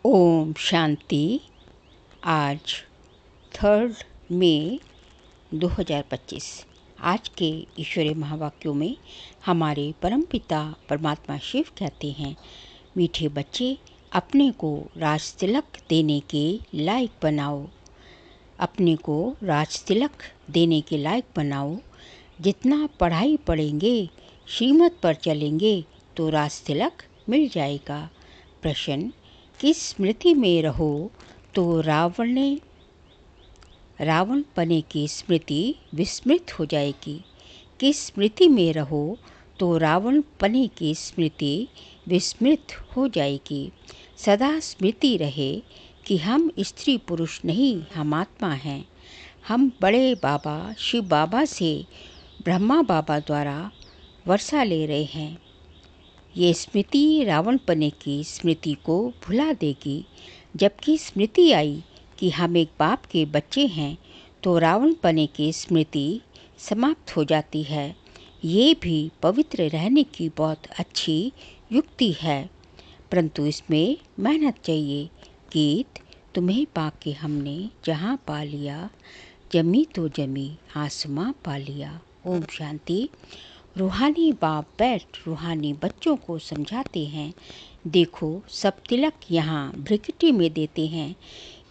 ओम शांति। आज 3 मई 2025। आज के ईश्वरीय महावाक्यों में हमारे परमपिता परमात्मा शिव कहते हैं, मीठे बच्चे, अपने को राज तिलक देने के लायक बनाओ। अपने को राज तिलक देने के लायक बनाओ। जितना पढ़ाई पढ़ेंगे, श्रीमत पर चलेंगे तो राज तिलक मिल जाएगा। प्रश्न, किस स्मृति में रहो तो रावण पने की स्मृति विस्मृत हो जाएगी। किस स्मृति में रहो तो रावण पने की स्मृति विस्मृत हो जाएगी। सदा स्मृति रहे कि हम स्त्री पुरुष नहीं, हम आत्मा हैं। हम बड़े बाबा शिव बाबा से ब्रह्मा बाबा द्वारा वर्षा ले रहे हैं। ये स्मृति रावण पने की स्मृति को भुला देगी। जबकि स्मृति आई कि हम एक बाप के बच्चे हैं तो रावण पने की स्मृति समाप्त हो जाती है। ये भी पवित्र रहने की बहुत अच्छी युक्ति है, परंतु इसमें मेहनत चाहिए। गीत, तुम्हें पाके हमने जहाँ पा लिया, जमी तो जमी आसमां पा लिया। ओम शांति। रूहानी बाप बैठ रूहानी बच्चों को समझाते हैं, देखो सब तिलक यहाँ भ्रिकुटी में देते हैं।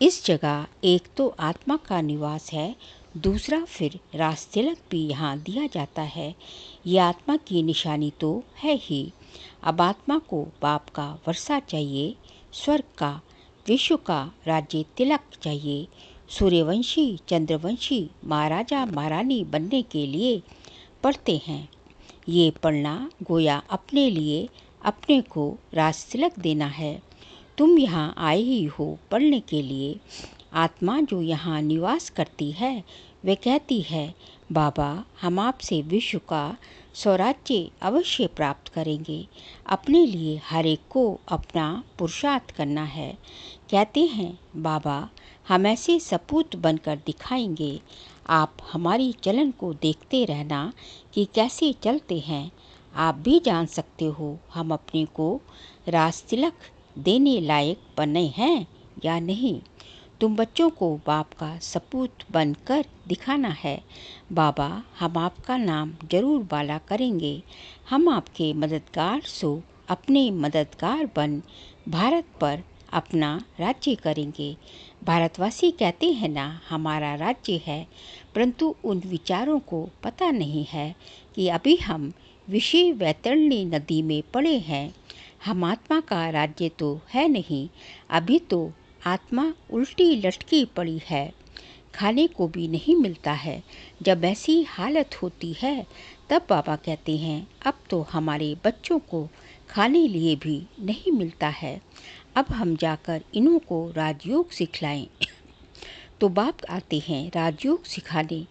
इस जगह एक तो आत्मा का निवास है, दूसरा फिर राज तिलक भी यहाँ दिया जाता है। ये आत्मा की निशानी तो है ही। अब आत्मा को बाप का वर्षा चाहिए, स्वर्ग का, विश्व का राज्य तिलक चाहिए। सूर्यवंशी चंद्रवंशी महाराजा महारानी बनने के लिए पढ़ते हैं। ये पढ़ना गोया अपने लिए अपने को राज तिलक देना है। तुम यहाँ आए ही हो पढ़ने के लिए। आत्मा जो यहाँ निवास करती है वे कहती है, बाबा हम आपसे विश्व का स्वराज्य अवश्य प्राप्त करेंगे। अपने लिए हर एक को अपना पुरुषार्थ करना है। कहते हैं, बाबा हम ऐसे सपूत बनकर दिखाएंगे। आप हमारी चलन को देखते रहना कि कैसे चलते हैं। आप भी जान सकते हो हम अपने को राज तिलक देने लायक बने हैं या नहीं। तुम बच्चों को बाप का सपूत बनकर दिखाना है। बाबा हम आपका नाम जरूर बाला करेंगे। हम आपके मददगार सो अपने मददगार बन भारत पर अपना राज्य करेंगे। भारतवासी कहते हैं ना हमारा राज्य है, परंतु उन विचारों को पता नहीं है कि अभी हम विषय वैतरणी नदी में पड़े हैं। हम आत्मा का राज्य तो है नहीं, अभी तो आत्मा उल्टी लटकी पड़ी है, खाने को भी नहीं मिलता है। जब ऐसी हालत होती है तब बाबा कहते हैं, अब तो हमारे बच्चों को खाने लिए भी नहीं मिलता है। अब हम जाकर इन्हों को राजयोग सिखलाएं। तो बाप आते हैं राजयोग सिखाने।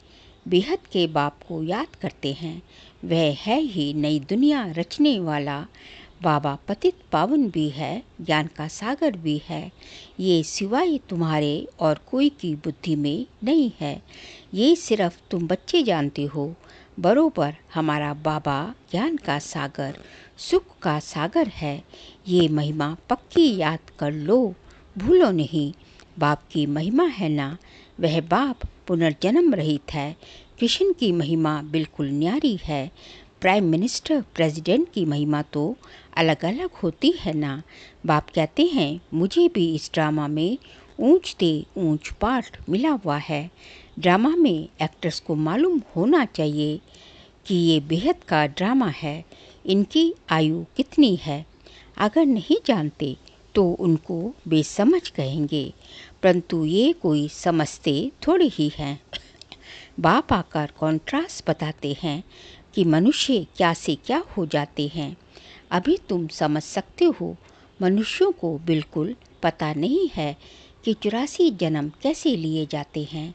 बेहद के बाप को याद करते हैं। वह है ही नई दुनिया रचने वाला बाबा। पतित पावन भी है, ज्ञान का सागर भी है। ये सिवाय तुम्हारे और कोई की बुद्धि में नहीं है। ये सिर्फ तुम बच्चे जानते हो। बरोबर हमारा बाबा ज्ञान का सागर, सुख का सागर है। ये महिमा पक्की याद कर लो, भूलो नहीं। बाप की महिमा है ना, वह बाप पुनर्जन्म रहित है। कृष्ण की महिमा बिल्कुल न्यारी है। प्राइम मिनिस्टर प्रेसिडेंट की महिमा तो अलग अलग होती है ना। बाप कहते हैं, मुझे भी इस ड्रामा में ऊंच से ऊंच पार्ट मिला हुआ है। ड्रामा में एक्टर्स को मालूम होना चाहिए कि ये बेहद का ड्रामा है। इनकी आयु कितनी है, अगर नहीं जानते तो उनको बेसमझ कहेंगे, परंतु ये कोई समझते थोड़े ही हैं। बाप आकर कॉन्ट्रास्ट बताते हैं कि मनुष्य क्या से क्या हो जाते हैं। अभी तुम समझ सकते हो। मनुष्यों को बिल्कुल पता नहीं है कि 84 जन्म कैसे लिए जाते हैं।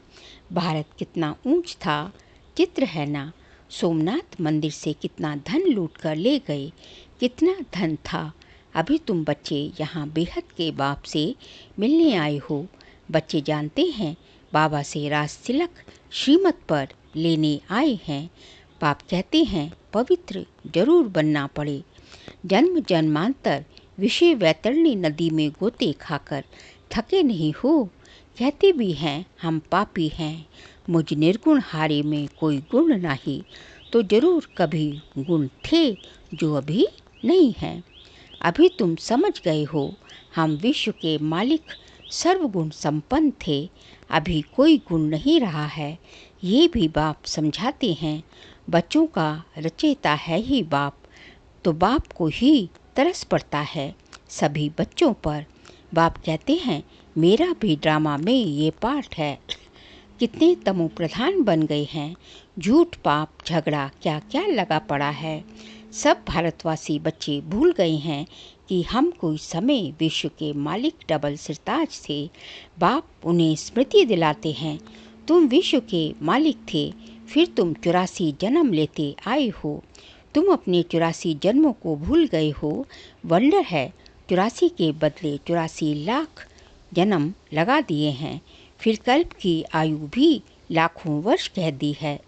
भारत कितना ऊंच था, चित्र है ना। सोमनाथ मंदिर से कितना धन लूट कर ले गए, कितना धन था। अभी तुम बच्चे यहाँ बेहद के बाप से मिलने आए हो। बच्चे जानते हैं बाबा से राज तिलक श्रीमत पर लेने आए हैं। बाप कहते हैं पवित्र जरूर बनना पड़े। जन्म जन्मांतर विषय वैतरणी नदी में गोते खाकर थके नहीं हो। कहते भी हैं हम पापी हैं, मुझ निर्गुण हारे में कोई गुण नहीं, तो जरूर कभी गुण थे जो अभी नहीं हैं। अभी तुम समझ गए हो हम विश्व के मालिक सर्वगुण संपन्न थे, अभी कोई गुण नहीं रहा है, ये भी बाप समझाते हैं। बच्चों का रचयिता है ही बाप, तो बाप को ही तरस पड़ता है सभी बच्चों पर। बाप कहते हैं मेरा भी ड्रामा में ये पार्ट है। कितने तमो प्रधान बन गए हैं, झूठ पाप झगड़ा क्या क्या लगा पड़ा है। सब भारतवासी बच्चे भूल गए हैं कि हम कोई समय विश्व के मालिक डबल सिरताज थे। बाप उन्हें स्मृति दिलाते हैं तुम विश्व के मालिक थे, फिर तुम 84 जन्म लेते आए हो। तुम अपने 84 जन्मों को भूल गए हो। वंडर है 84 के बदले 84 लाख जन्म लगा दिए हैं, फिर कल्प की आयु भी लाखों वर्ष कह दी है।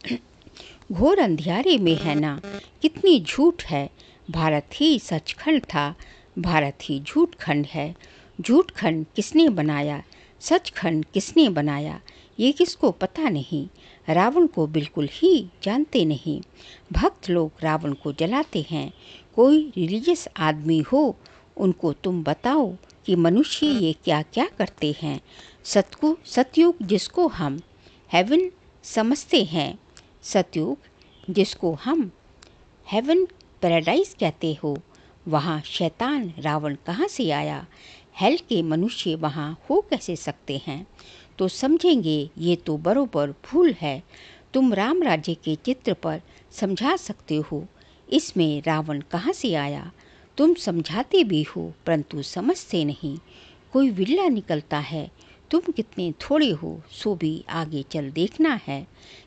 घोर अंधियारे में है ना, कितनी झूठ है। भारत ही सचखंड था, भारत ही झूठ खंड है। झूठ खंड किसने बनाया, सचखंड किसने बनाया, ये किसको पता नहीं। रावण को बिल्कुल ही जानते नहीं। भक्त लोग रावण को जलाते हैं। कोई रिलीजियस आदमी हो उनको तुम बताओ कि मनुष्य ये क्या क्या करते हैं। सतयुग जिसको हम हेवन समझते हैं, सतयुग जिसको हम हेवन पैराडाइज कहते हो, वहाँ शैतान रावण कहाँ से आया। हेल के मनुष्य वहाँ हो कैसे सकते हैं। तो समझेंगे ये तो बरोबर भूल है। तुम राम राज्य के चित्र पर समझा सकते हो, इसमें रावण कहाँ से आया। तुम समझाते भी हो परंतु समझते नहीं। कोई विरला निकलता है। तुम कितने थोड़े हो सो भी आगे चल देखना है,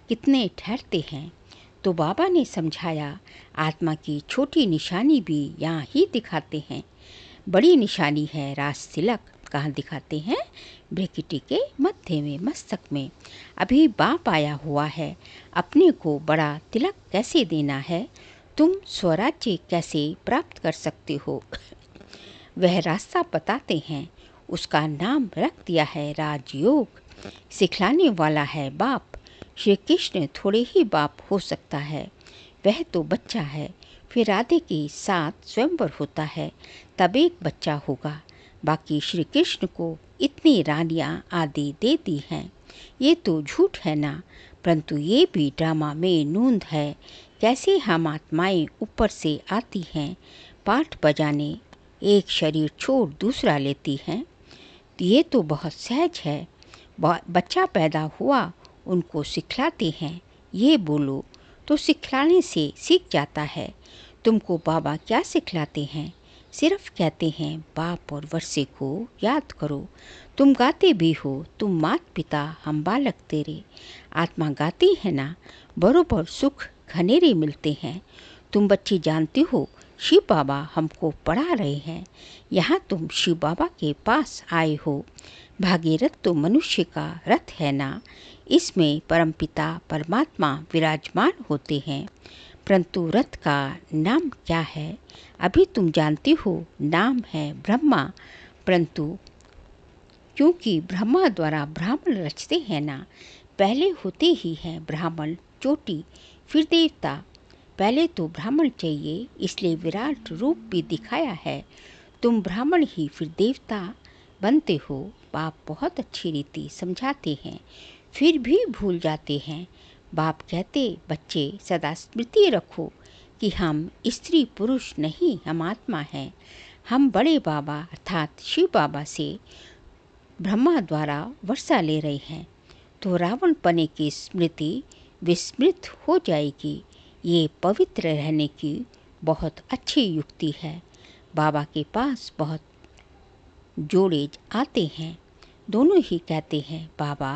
कितने ठहरते हैं। तो बाबा ने समझाया आत्मा की छोटी निशानी भी यहाँ ही दिखाते हैं। बड़ी निशानी है रास तिलक, कहाँ दिखाते हैं, ब्रैकेटी के मध्य में मस्तक में। अभी बाप आया हुआ है, अपने को बड़ा तिलक कैसे देना है, तुम स्वराज्य कैसे प्राप्त कर सकते हो, वह रास्ता बताते हैं। उसका नाम रख दिया है राजयोग। सिखलाने वाला है बाप। श्री कृष्ण थोड़े ही बाप हो सकता है, वह तो बच्चा है। फिर राधे के साथ स्वयंवर होता है, तब एक बच्चा होगा। बाकी श्री कृष्ण को इतनी रानियां आदि दे दी हैं। ये तो झूठ है ना, परंतु ये भी ड्रामा में नूंद है। कैसे हम आत्माएं ऊपर से आती हैं पाठ बजाने, एक शरीर छोड़ दूसरा लेती हैं। ये तो बहुत सहज है। बच्चा पैदा हुआ उनको सिखलाते हैं, ये बोलो तो सिखलाने से सीख जाता है। तुमको बाबा क्या सिखलाते हैं, सिर्फ कहते हैं बाप और वर्षे को याद करो। तुम गाते भी हो, तुम मात पिता हम बालक तेरे। आत्मा गाती है ना, बरोबर सुख घनेरे मिलते हैं। तुम बच्चे जानते हो शिव बाबा हमको पढ़ा रहे हैं। यहाँ तुम शिव बाबा के पास आए हो। भागीरथ तो मनुष्य का रथ है ना, इसमें परमपिता परमात्मा विराजमान होते हैं। परंतु रथ का नाम क्या है, अभी तुम जानते हो, नाम है ब्रह्मा। परंतु क्योंकि ब्रह्मा द्वारा ब्राह्मण रचते हैं ना, पहले होते ही हैं ब्राह्मण चोटी, फिर देवता। पहले तो ब्राह्मण चाहिए, इसलिए विराट रूप भी दिखाया है। तुम ब्राह्मण ही फिर देवता बनते हो। बाप बहुत अच्छी रीति समझाते हैं, फिर भी भूल जाते हैं। बाप कहते बच्चे सदा स्मृति रखो कि हम स्त्री पुरुष नहीं, हम आत्मा हैं। हम बड़े बाबा अर्थात शिव बाबा से ब्रह्मा द्वारा वर्षा ले रहे हैं, तो रावण पने की स्मृति विस्मृत हो जाएगी। ये पवित्र रहने की बहुत अच्छी युक्ति है। बाबा के पास बहुत जोड़े आते हैं, दोनों ही कहते हैं बाबा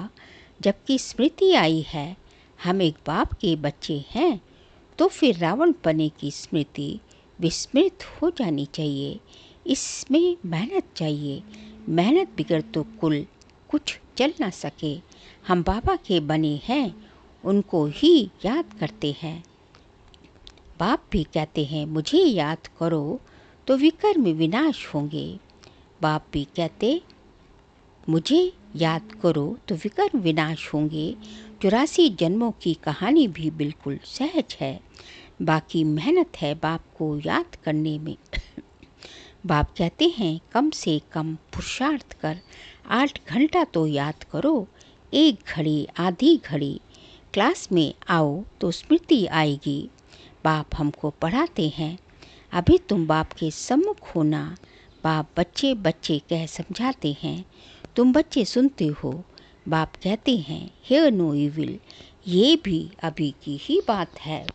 जबकि स्मृति आई है, हम एक बाप के बच्चे हैं, तो फिर रावण पने की स्मृति विस्मृत हो जानी चाहिए। इसमें मेहनत चाहिए, मेहनत बिगड़ तो कुल कुछ चल ना सके। हम बाबा के बने हैं, उनको ही याद करते हैं। बाप भी कहते हैं मुझे याद करो तो विकर्म विनाश होंगे। बाप भी कहते मुझे याद करो तो विकर्म विनाश होंगे। 84 जन्मों की कहानी भी बिल्कुल सहज है, बाकी मेहनत है बाप को याद करने में। बाप कहते हैं कम से कम पुरुषार्थ कर 8 घंटा तो याद करो। 1 घड़ी आधी घड़ी क्लास में आओ तो स्मृति आएगी। बाप हमको पढ़ाते हैं, अभी तुम बाप के सम्मुख होना। बाप बच्चे बच्चे कह समझाते हैं, तुम बच्चे सुनते हो। बाप कहते हैं हियर नो इविल, ये भी अभी की ही बात है।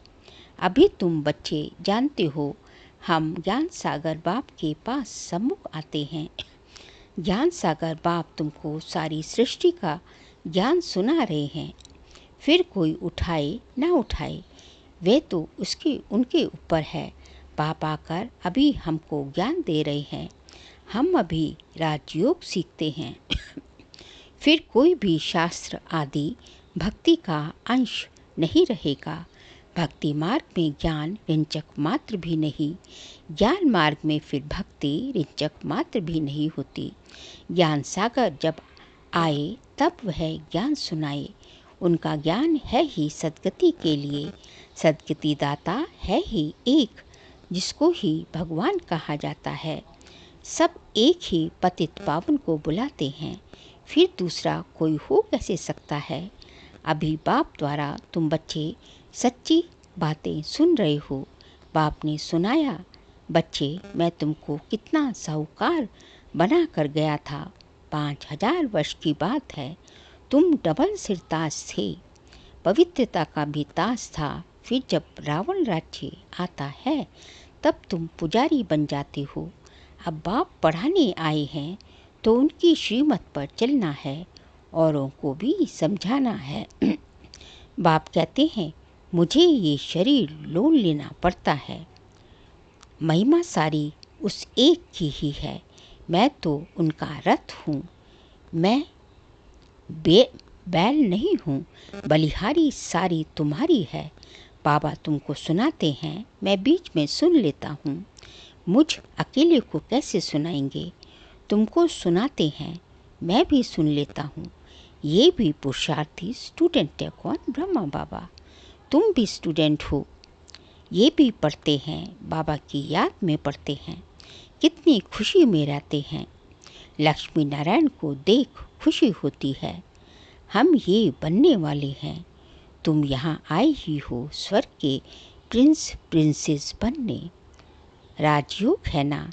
अभी तुम बच्चे जानते हो हम ज्ञान सागर बाप के पास सम्मुख आते हैं। ज्ञान सागर बाप तुमको सारी सृष्टि का ज्ञान सुना रहे हैं। फिर कोई उठाए ना उठाए वे तो उनके ऊपर है। बाप आकर अभी हमको ज्ञान दे रहे हैं, हम अभी राजयोग सीखते हैं। फिर कोई भी शास्त्र आदि भक्ति का अंश नहीं रहेगा। भक्ति मार्ग में ज्ञान रिंचक मात्र भी नहीं, ज्ञान मार्ग में फिर भक्ति रिंचक मात्र भी नहीं होती। ज्ञान सागर जब आए तब वह ज्ञान सुनाए। उनका ज्ञान है ही सद्गति के लिए, सद्गति दाता है ही एक, जिसको ही भगवान कहा जाता है। सब एक ही पतित पावन को बुलाते हैं, फिर दूसरा कोई हो कैसे सकता है। अभी बाप द्वारा तुम बच्चे सच्ची बातें सुन रहे हो। बाप ने सुनाया, बच्चे मैं तुमको कितना साहूकार बना कर गया था। 5000 वर्ष की बात है, तुम डबल सिरताज थे, पवित्रता का भी ताज था। फिर जब रावण राज्य आता है तब तुम पुजारी बन जाते हो। अब बाप पढ़ाने आए हैं तो उनकी श्रीमत पर चलना है, औरों को भी समझाना है। बाप कहते हैं मुझे ये शरीर लोन लेना पड़ता है, महिमा सारी उस एक की ही है, मैं तो उनका रथ हूँ। मैं बैल नहीं हूँ, बलिहारी सारी तुम्हारी है। बाबा तुमको सुनाते हैं, मैं बीच में सुन लेता हूँ। मुझ अकेले को कैसे सुनाएंगे, तुमको सुनाते हैं, मैं भी सुन लेता हूँ। ये भी पुरुषार्थी स्टूडेंट है। कौन? ब्रह्मा बाबा। तुम भी स्टूडेंट हो, ये भी पढ़ते हैं, बाबा की याद में पढ़ते हैं, कितनी खुशी में रहते हैं। लक्ष्मी नारायण को देख खुशी होती है, हम ये बनने वाले हैं। तुम यहाँ आए ही हो स्वर्ग के प्रिंस प्रिंसेस बनने। राजयोग है ना,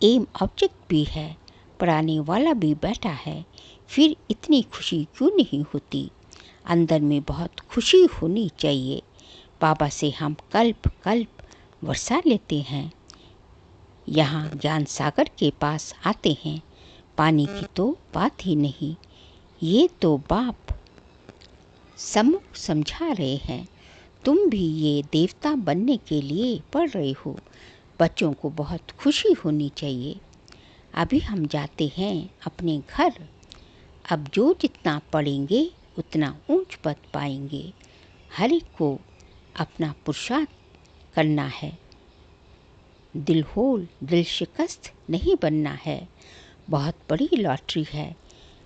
एम ऑब्जेक्ट भी है, पढ़ाने वाला भी बैठा है, फिर इतनी खुशी क्यों नहीं होती। अंदर में बहुत खुशी होनी चाहिए। बाबा से हम कल्प कल्प वर्षा लेते हैं, यहाँ ज्ञान सागर के पास आते हैं, पानी की तो बात ही नहीं। ये तो बाप सम्मुख समझा रहे हैं। तुम भी ये देवता बनने के लिए पढ़ रहे हो, बच्चों को बहुत खुशी होनी चाहिए। अभी हम जाते हैं अपने घर, अब जो जितना पढ़ेंगे उतना ऊंच पद पाएंगे। हर एक को अपना पुरुषार्थ करना है, दिल होल दिल शिकस्त नहीं बनना है। बहुत बड़ी लॉटरी है,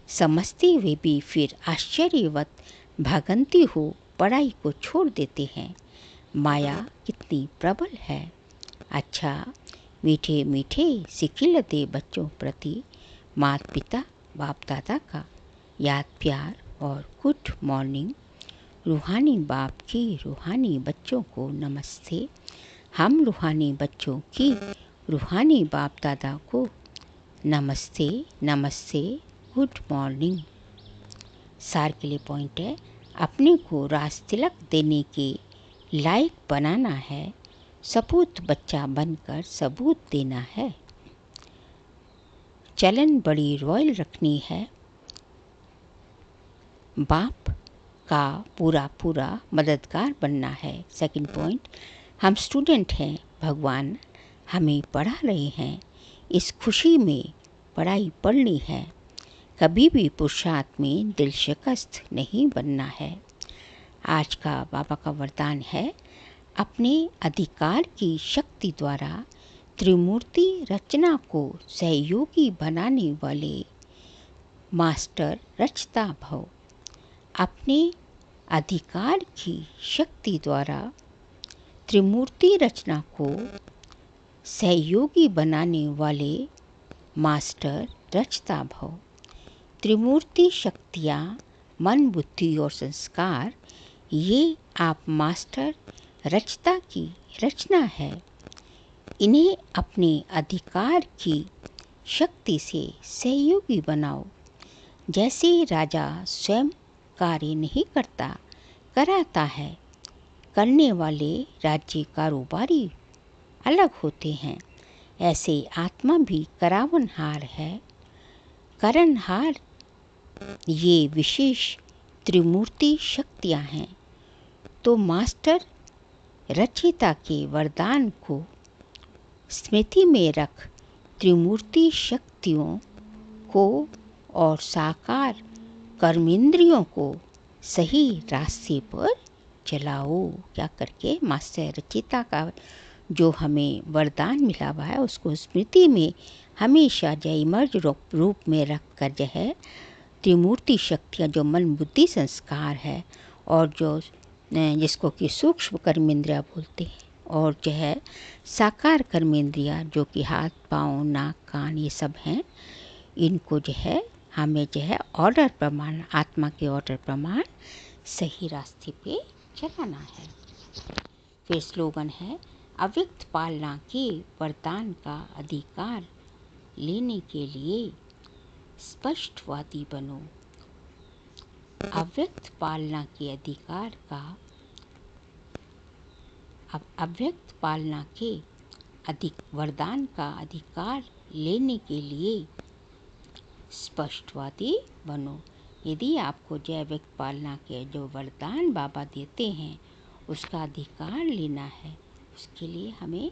समझते हुए भी फिर आश्चर्यवत भागंती हो पढ़ाई को छोड़ देते हैं। माया कितनी प्रबल है। अच्छा, मीठे मीठे सिखिलते बच्चों प्रति माता पिता बाप दादा का याद प्यार और गुड मॉर्निंग। रूहानी बाप की रूहानी बच्चों को नमस्ते। हम रूहानी बच्चों की रूहानी बाप दादा को नमस्ते नमस्ते, गुड मॉर्निंग। सार के लिए पॉइंट है, अपने को राज तिलक देने के लायक बनाना है, सपूत बच्चा बनकर सबूत देना है। चलन बड़ी रॉयल रखनी है, बाप का पूरा पूरा मददगार बनना है। सेकंड पॉइंट, हम स्टूडेंट हैं, भगवान हमें पढ़ा रहे हैं, इस खुशी में पढ़ाई पढ़नी है। कभी भी पुरुषार्थ में दिल शिकस्त नहीं बनना है। आज का बाबा का वरदान है, अपने अधिकार की शक्ति द्वारा त्रिमूर्ति रचना को सहयोगी बनाने वाले मास्टर रचता भव। अपने अधिकार की शक्ति द्वारा त्रिमूर्ति रचना को सहयोगी बनाने वाले मास्टर रचता भव। त्रिमूर्ति शक्तियाँ, मन, बुद्धि और संस्कार, ये आप मास्टर रचता की रचना है। इन्हें अपने अधिकार की शक्ति से सहयोगी बनाओ। जैसे राजा स्वयं कार्य नहीं करता, कराता है। करने वाले राज्य कारोबारी अलग होते हैं, ऐसे आत्मा भी करावनहार है। करणहार ये विशेष त्रिमूर्ति शक्तियाँ हैं। तो मास्टर रचयिता के वरदान को स्मृति में रख त्रिमूर्ति शक्तियों को और साकार कर्मेंद्रियों को सही रास्ते पर चलाओ। क्या करके? मास्टर रचयिता का जो हमें वरदान मिला हुआ है उसको स्मृति में हमेशा जयमर्ज रूप में रख कर जो है त्रिमूर्ति शक्तियाँ, जो मन बुद्धि संस्कार है और जो जिसको कि सूक्ष्म कर्मेंद्रिया बोलते हैं, और जो है साकार कर्मेंद्रिया जो कि हाथ, पाँव, नाक, कान ये सब हैं, इनको जो है हमें जो है ऑर्डर प्रमाण, आत्मा के ऑर्डर प्रमाण सही रास्ते पे चलाना है। फिर स्लोगन है, अव्यक्त पालना के वरदान का अधिकार लेने के लिए स्पष्टवादी बनो। अव्यक्त पालना के अधिकार का अव्यक्त पालना के वरदान का अधिकार लेने के लिए स्पष्टवादी बनो। यदि आपको जय व्यक्त पालना के जो वरदान बाबा देते हैं उसका अधिकार लेना है, उसके लिए हमें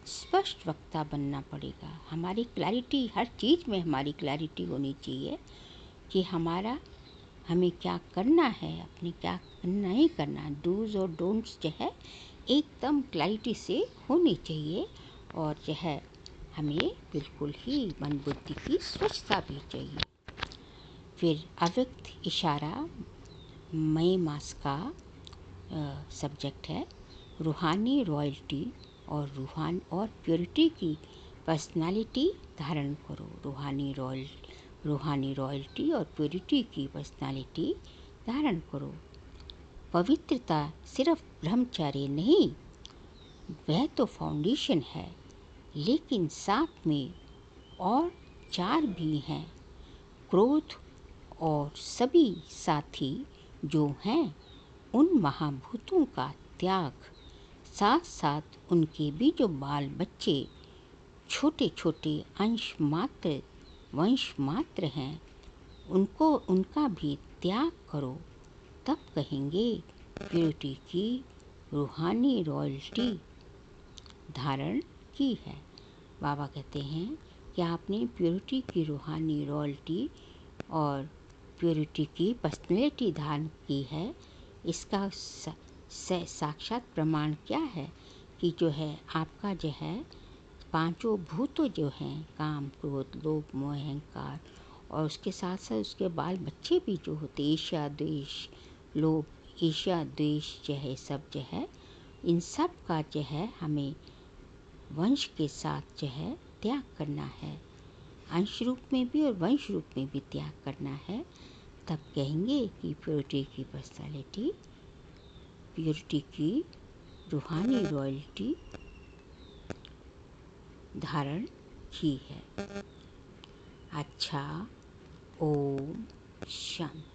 स्पष्ट वक्ता बनना पड़ेगा। हमारी क्लैरिटी, हर चीज़ में हमारी क्लैरिटी होनी चाहिए कि हमें क्या करना है, अपने क्या नहीं करना। डूज और डोंट्स जो है एकदम क्लैरिटी से होनी चाहिए। और जो है हमें बिल्कुल ही मन बुद्धि की स्वच्छता भी चाहिए। फिर अव्यक्त इशारा मई मास का सब्जेक्ट है। रूहानी रॉयल्टी और प्योरिटी की पर्सनालिटी धारण करो। रूहानी रॉयल्टी और प्योरिटी की पर्सनालिटी धारण करो। पवित्रता सिर्फ ब्रह्मचर्य नहीं, वह तो फाउंडेशन है, लेकिन साथ में और 4 भी हैं। क्रोध और सभी साथी जो हैं उन महाभूतों का त्याग, साथ साथ उनके भी जो बाल बच्चे छोटे छोटे वंश मात्र हैं, उनका भी त्याग करो। तब कहेंगे प्योरिटी की रूहानी रॉयल्टी धारण की है। बाबा कहते हैं कि आपने प्योरिटी की रूहानी रॉयल्टी और प्योरिटी की पर्सनैलिटी धारण की है। इसका साक्षात प्रमाण क्या है कि जो है आपका जो है 5 भूत जो हैं, काम, क्रोध, लोभ, मोह, अहंकार, और उसके साथ साथ उसके बाल बच्चे भी जो होते, ईर्ष्या, द्वेष, लोभ, ईर्ष्या, द्वेष जो है सब जो है, इन सब का जो है हमें वंश के साथ जो है त्याग करना है। अंश रूप में भी और वंश रूप में भी त्याग करना है। तब कहेंगे कि प्योरिटी की पर्सनैलिटी, प्योरिटी की रूहानी रॉयल्टी धारण की है। अच्छा, ओम शांति।